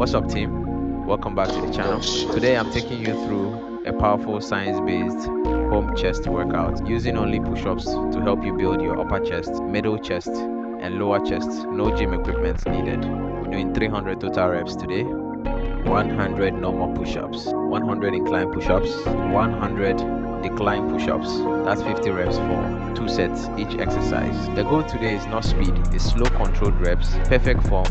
What's up, team? Welcome back to the channel. Today I'm taking you through a powerful science-based home chest workout using only push-ups to help you build your upper chest, middle chest and lower chest. No gym equipment needed. We're doing 300 total reps today, 100 normal push-ups, 100 incline push-ups, 100 decline push-ups. That's 50 reps for 2 sets each exercise. The goal today is not speed, it's slow controlled reps, perfect form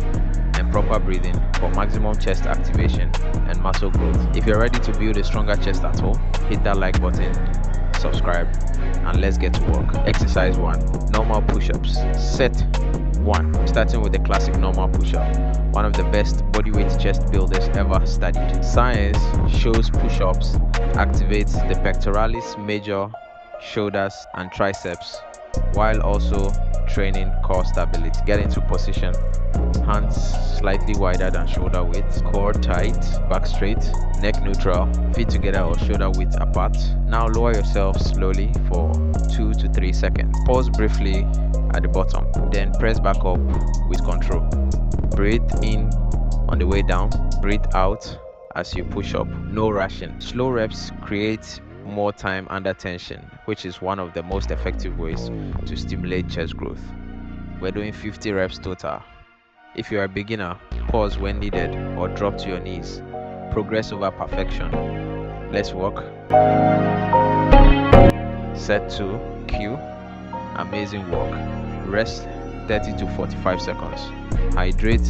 and proper breathing for maximum chest activation and muscle growth. If you're ready to build a stronger chest at home, hit that like button, subscribe, and let's get to work. Exercise 1, normal push-ups. Set 1, starting with the classic normal push-up, one of the best bodyweight chest builders ever studied. Science shows push-ups activates the pectoralis major, shoulders and triceps, while also training core stability. Get into position, hands slightly wider than shoulder width, core tight, back straight, neck neutral, feet together or shoulder width apart. Now lower yourself slowly for 2 to 3 seconds. Pause briefly at the bottom, then press back up with control. Breathe in on the way down, breathe out as you push up. No rushing. Slow reps create more time under tension, which is one of the most effective ways to stimulate chest growth. We're doing 50 reps total. If you're a beginner, pause when needed or drop to your knees. Progress over perfection. Let's work. Set 2, Q. Amazing work. Rest 30 to 45 seconds. Hydrate.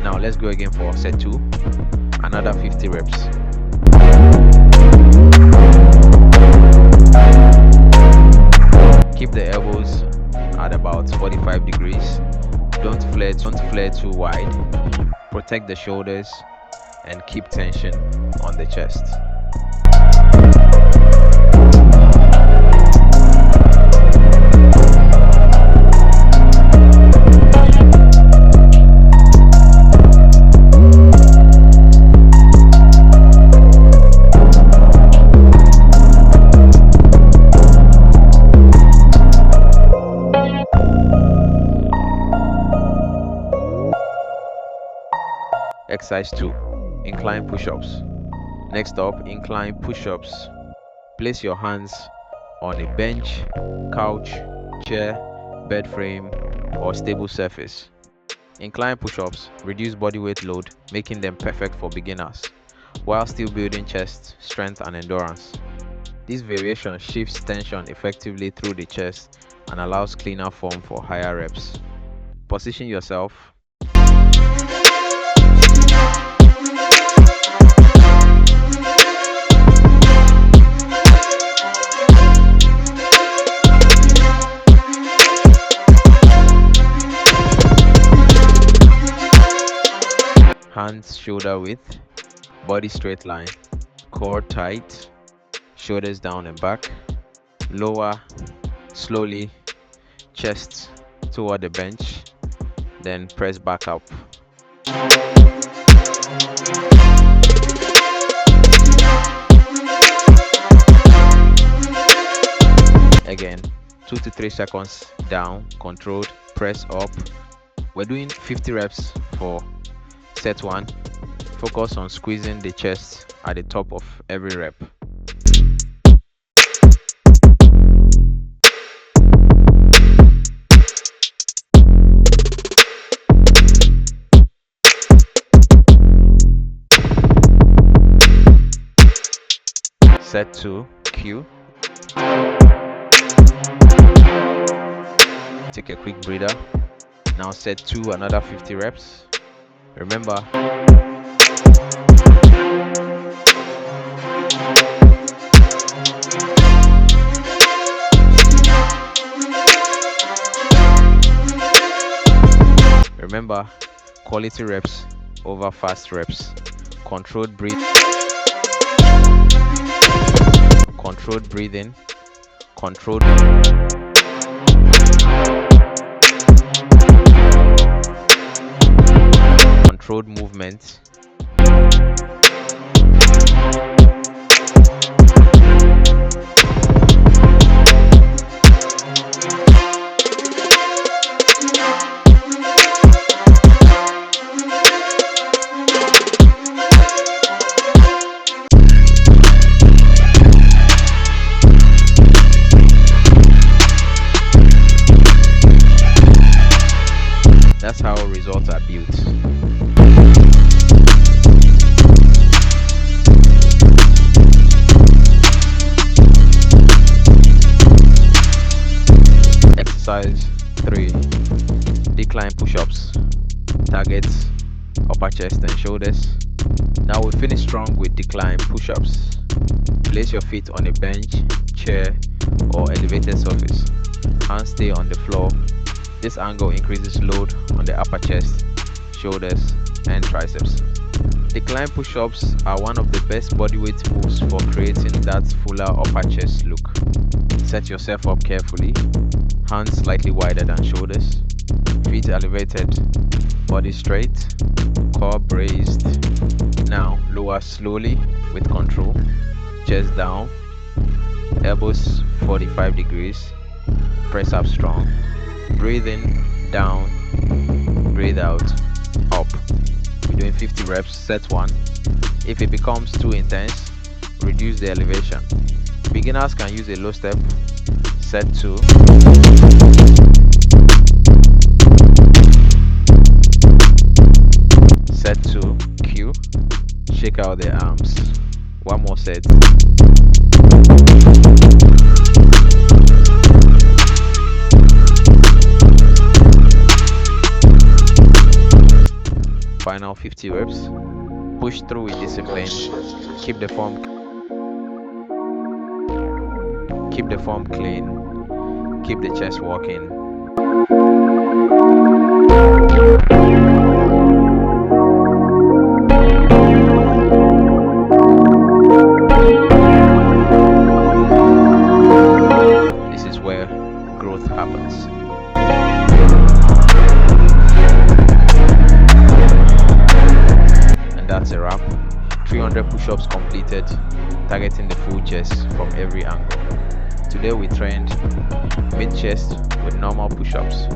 Now let's go again for set 2. Another 50 reps. Keep the elbows at about 45 degrees. Don't flare too wide. Protect the shoulders and keep tension on the chest. Exercise 2, incline push-ups. Next up, incline push-ups. Place your hands on a bench, couch, chair, bed frame, or stable surface. Incline push-ups reduce body weight load, making them perfect for beginners, while still building chest strength and endurance. This variation shifts tension effectively through the chest and allows cleaner form for higher reps. Position yourself. Hands shoulder width, body straight line, core tight, shoulders down and back. Lower slowly, chest toward the bench, then press back up. Again, 2 to 3 seconds down, controlled, press up. We're doing 50 reps for set 1. Focus on squeezing the chest at the top of every rep. Set 2, Q. Take a quick breather. Now set 2, another 50 reps. Remember, quality reps over fast reps. Controlled breathing, controlled movement. Exercise 3. Decline push-ups. Targets upper chest and shoulders. Now we finish strong with decline push-ups. Place your feet on a bench, chair, or elevated surface. Hands stay on the floor. This angle increases load on the upper chest, shoulders, and triceps. Decline push-ups are one of the best bodyweight moves for creating that fuller upper chest look. Set yourself up carefully. Hands slightly wider than shoulders. Feet elevated. Body straight. Core braced. Now lower slowly with control. Chest down. Elbows 45 degrees. Press up strong. Breathe in, down. Breathe out, up. We're doing 50 reps, set 1. If it becomes too intense, reduce the elevation. Beginners can use a low step, set 2. Set 2, Q. Shake out the arms. One more set. Final 50 reps. Push through with discipline. Keep the form clean. Keep the chest walking. This is where growth happens. That's a wrap. 300 push-ups completed, targeting the full chest from every angle. Today we trained mid-chest with normal push-ups,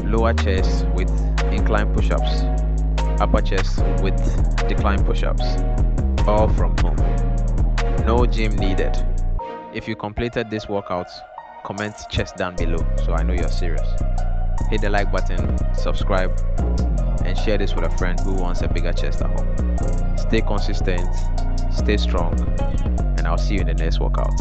lower chest with incline push-ups, upper chest with decline push-ups, all from home. No gym needed. If you completed this workout, comment chest down below so I know you're serious. Hit the like button, subscribe, and share this with a friend who wants a bigger chest at home. Stay consistent, stay strong, and I'll see you in the next workout.